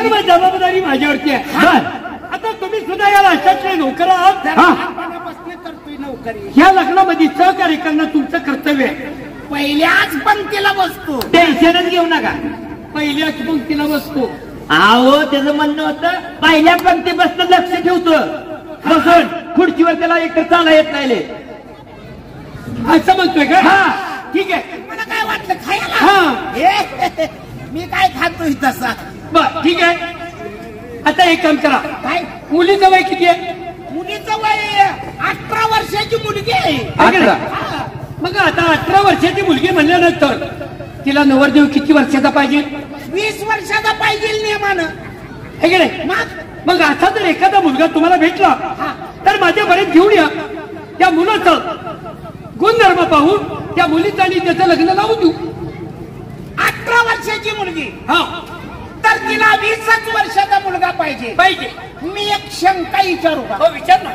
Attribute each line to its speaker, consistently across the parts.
Speaker 1: तर मग जबाबदारी माझ्यावरती आहे. आता तुम्ही सुद्धा या राष्ट्रातले नोकर आहात.
Speaker 2: करतोय नोकरी.
Speaker 1: या लग्नामध्ये सहकार्य करणं तुमचं कर्तव्य आहे.
Speaker 2: पहिल्याच पंक्तीला बसतो.
Speaker 1: टेन्शनच घेऊ नका. पहिल्याच पंक्तीला बसतो.
Speaker 3: अहो त्याचं म्हणणं होतं पहिल्या पंक्ती बसतं लक्ष ठेवतो बसून खुर्चीवर त्याला एकतर चाला येत नाही.
Speaker 1: असं म्हणतोय का? हा ठीक आहे.
Speaker 2: मला काय वाटलं खायला. मी काय खातोय तसा.
Speaker 1: बर ठीक आहे. आता एक काम करा.
Speaker 2: काय
Speaker 1: मुलीचं वय किती आहे?
Speaker 2: मुलीचं वय 18 वर्षाची मुलगी आहे.
Speaker 1: मग आता 18 वर्षाची मुलगी म्हणल्यानंतर तिला नवरदेव किती वर्षाचा पाहिजे?
Speaker 2: 20 वर्षाचा पाहिजे नियमानं.
Speaker 1: हे की नाही? मग असा जर एखादा मुलगा तुम्हाला भेटला तर माझ्यापर्यंत घेऊन या. त्या मुलाचं गुणधर्म पाहून त्या मुलीचं आणि त्याचं लग्न लावून देऊ.
Speaker 2: 18 वर्षाची मुलगी.
Speaker 1: हा
Speaker 2: तर तिला 20 वर्षाचा मुलगा पाहिजे. मी एक शंका विचारू का?
Speaker 1: विचार ना.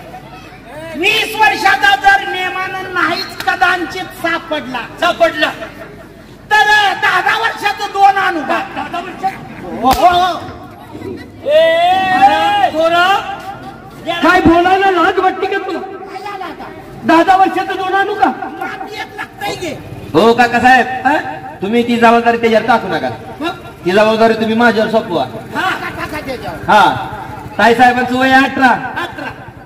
Speaker 2: 20 वर्षाचा जर नियमानं नाहीच कदाचित सापडला तर 10 वर्षाचं 2 आणू का?
Speaker 1: 10 वर्षात काय बोलायला लाज वाटते का तुला? 10 वर्षाचं 2 आणू का?
Speaker 3: हो काका साहेब तुम्ही ती जबाबदारी त्याच्यावर टाकू नका. ती जबाबदारी तुम्ही माझ्यावर सोपवा. हा ताई साहेबांचं वय 18.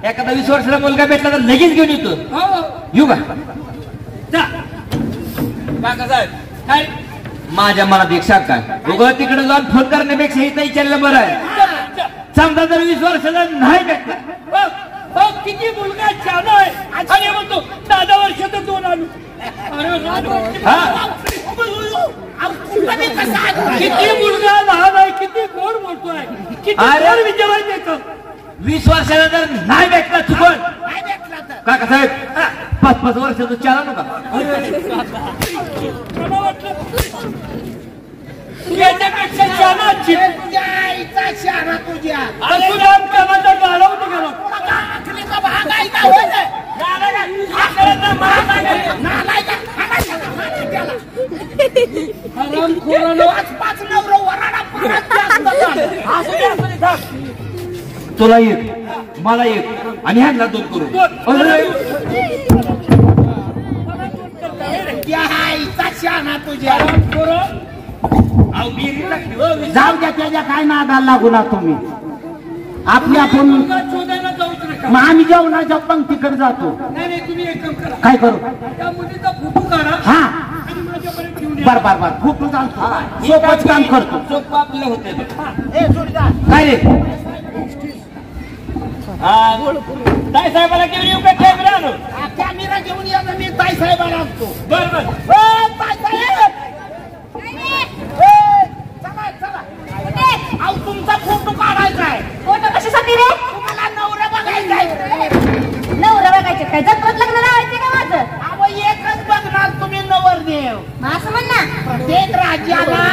Speaker 3: एखादा 20 वर्षाचा मुलगा भेटला तर लगेच घेऊन येतो. येऊ का?
Speaker 1: काका साहेब काय
Speaker 3: माझ्या मनात एक शंका आहे. उगा तिकडे जाऊन फोन करण्यापेक्षा इथं विचारलं बरं आहे. समजा जर 20 वर्षाचा नाही भेटला
Speaker 1: किती मुलगा छान आहे आणि म्हणतो 10 वर्षाचं 2 आणू. किती मुलगा लहान आहे, किती गोड बोलतोय, किती विचारायचं येतं.
Speaker 3: 20 वर्षाला जर नाही भेटला चुकून काका साहेब 5-5 वर्षाचं 4 आणू का?
Speaker 1: याच्यापेक्षा शानाची
Speaker 2: शाळा तुझ्या
Speaker 3: तुला एक मला एक आणि ह्यांना 2 करू.
Speaker 2: शाळा तुझ्या जाऊ द्या. त्याच्या काय नादाला लागू ना तुम्ही. आपली आपण आम्ही जेवणाच्या पंक्तीकडे जातो.
Speaker 1: तुम्ही एक काम करा.
Speaker 2: काय करू?
Speaker 1: त्या मुलीचा फोटो काढा.
Speaker 2: हा
Speaker 1: आणि माझ्यापर्यंत घेऊन
Speaker 2: बर फोटो चालतो. सोपच काम करतो.
Speaker 3: सोपं आपलं होते.
Speaker 2: काय रे
Speaker 3: ताई साहेबाला घेऊन येऊ का? कॅमेरा आणू?
Speaker 2: कॅमेरा घेऊन या. मी ताई साहेबाला आणतो.
Speaker 3: बरं
Speaker 2: ताई साहेब अहो तुमचा फोटो काढायचा आहे.
Speaker 4: फोटो कशासाठी रे?
Speaker 2: तुम्हाला नवरा बघायचा आहे.
Speaker 4: नवरा बघायचे काय? जत्रेत लग्न लावायचे का माझं?
Speaker 2: अहो एकच बघणार तुम्ही नवरदेव.
Speaker 4: असं म्हण ना.
Speaker 2: प्रत्येक राज्याला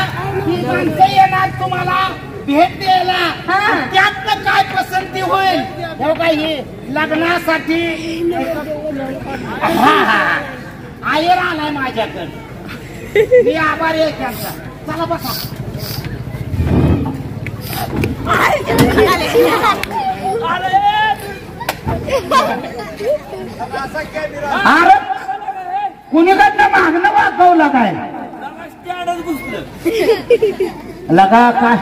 Speaker 2: ही माणसं येणार तुम्हाला भेट द्यायला. त्यात काय पसंती होईल काही लग्नासाठी. आयर आलाय माझ्याकडे. मी आभारी आहे त्यांचा. चला बसा. अरे कुणीकडनं मागणं वागवलं काय? लगा काय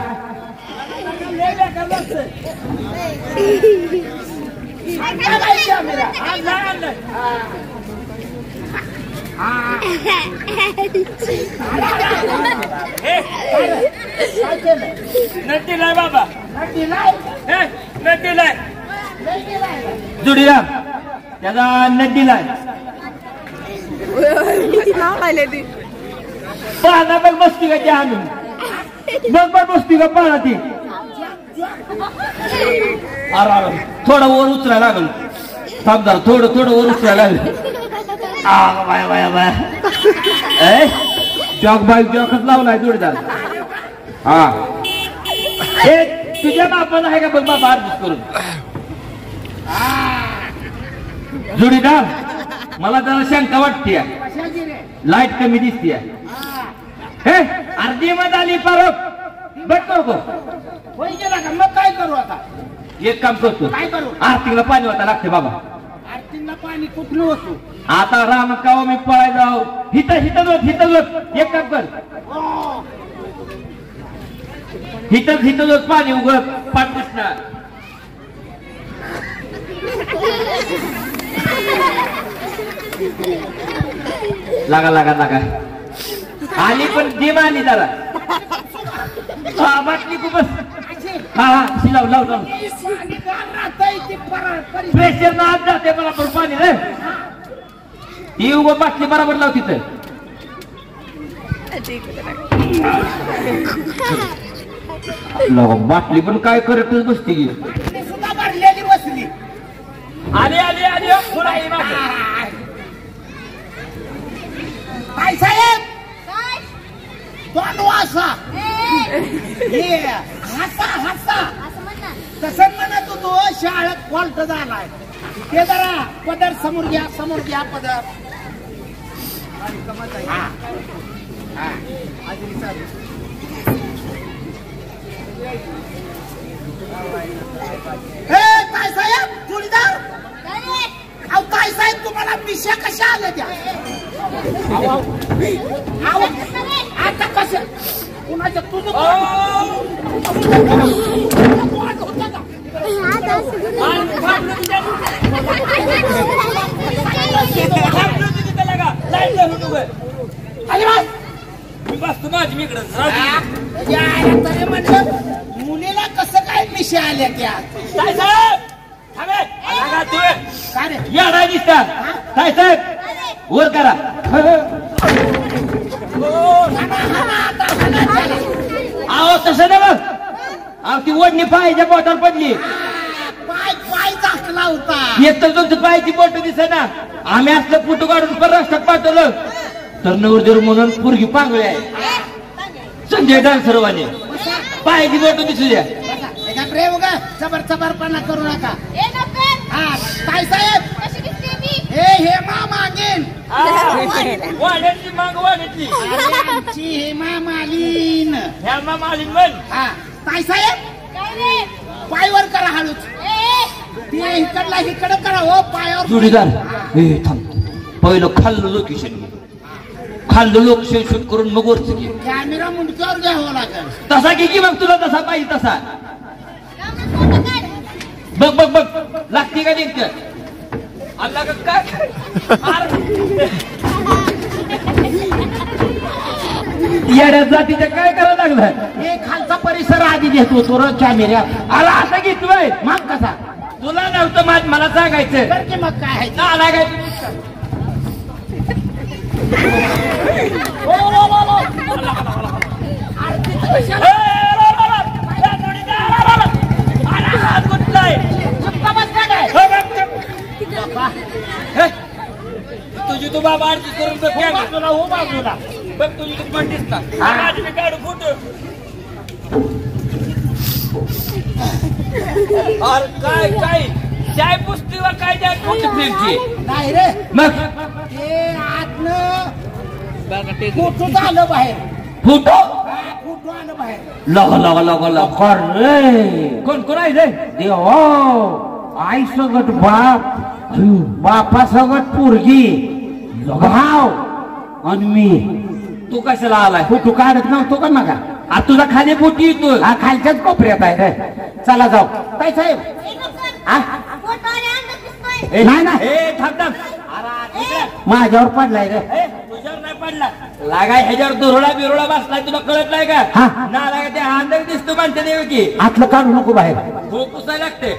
Speaker 3: नटीलाय बाबा नटीलाय जुडीला त्याचा नटीलाय पाहता बघ बसती का त्या आणून बघ बसती का पाहणा ती. अरे थोडं वर उचरायला लागल. थांबदार थोडं वर उचरायला लागल. बाया बाया बाया जॉकच लावलाय जोडीदार. हा हे तुझ्या बापाला आहे का बघ बाबा अर्ज करून. जोडीदार मला जरा शंका वाटते. लाईट कमी दिसते. हे अर्धी मत आली परत बट नको
Speaker 2: होय गेला का मग काय करू आता
Speaker 3: एक काम करतो
Speaker 2: काय करू
Speaker 3: आरतीला पाणी वाटा लागते बाबा
Speaker 2: आरतीला पाणी कुठलं होतो
Speaker 3: आता रानात कावा मी पळाय जाऊ हिथं एक काम कर हिथं पाणी उघड पाठ दिसणार लागा आली पण जिम आली जरा बाटली खूपच हा लाव प्रेशर ना आत जाते बरोबर पाणी रे ती उग बाटली बरोबर लाव तिथं बाटली पण काय करतच बसते की
Speaker 2: सुद्धा भरलेली बसली
Speaker 3: आली
Speaker 2: काय साहेब दोन वासा हसा तसं म्हणत होतो शाळेत फॉल्ट झालाय ते जरा पदर समोर घ्या पदर काय साहेब जोडीदार अहो काय साहेब तुम्हाला पिशा कशा आल्या त्या आता कसं कुणाच्या तुझं मुलीला कसं काय पिशा आल्या त्या
Speaker 3: काय साहेब या दिसतात काय साहेब वर करा आहो तसं ना बघ अहो ती ओढणी पायाच्या बोटावर पडली
Speaker 2: पाय चाकला होता
Speaker 3: येत तर तुमचं पायाची बोट दिसे ना आम्ही असलं फोटो काढून परराष्ट्रात पाठवलं तर नवरदेव म्हणून पोरगी पांगळी आहे संजय डान्सरवाने पायाची बोट दिसू द्या
Speaker 2: चबरपणा करू नका काय साहेब हेमा मागेन
Speaker 3: वाड्याची माग वाड्याची
Speaker 2: हेमा मालीन
Speaker 3: हेमा मालीन म्हण
Speaker 2: काय साहेब पायवर करा हळूच ते इकडं करा हो पायावर
Speaker 3: जोडीदार थांब पहिलं खाल्लं लोकेशन शूट करून मग वरच घे
Speaker 2: कॅमेरा मुंडक्यावर घ्यावं लागेल
Speaker 3: तसा घे की मग तुला तसा पाहिजे तसा बघ लागते का नेमकं आला का काय येड्या जातीच्या काय करायला लागलं हे खालचा परिसर आधी घेतो तो कॅमेऱ्या आला असा घेतोय मग कसा तुला नव्हतं मला सांगायचं
Speaker 2: मग काय आहे
Speaker 3: ना लागायचं तुझी तू बाबा आरती करून बाजूला बघ तुझी तू पण दिसतात काढू फोटो काय चाय पुस्तीवर काय द्या फोटो फिरची
Speaker 2: नाही रे
Speaker 3: मग
Speaker 2: ते आतनं फोटो आलं बाहेर
Speaker 3: फोटो
Speaker 2: आलं बाहेर
Speaker 3: लगा रे कोण आहे रे देव आई सगट बापा सगट पोरगी भाव आणि मी तू कशाला आलाय फोटो काढत नव्हतो का नका आता तुझा खाली बोटी येतो हा खालच्याच कोपऱ्यात आहे रे चला जाऊ काय साहेब नाही थांब माझ्यावर पडलाय रे तुझ्यावर नाही पडला लागाय ह्याच्यावर दुरोळा बिरोळा बसलाय तुला कळत नाही का ना लागा ते अंदर दिसतो म्हणते देव की आतलं काढू नको बाहेर हो पुसायला लागते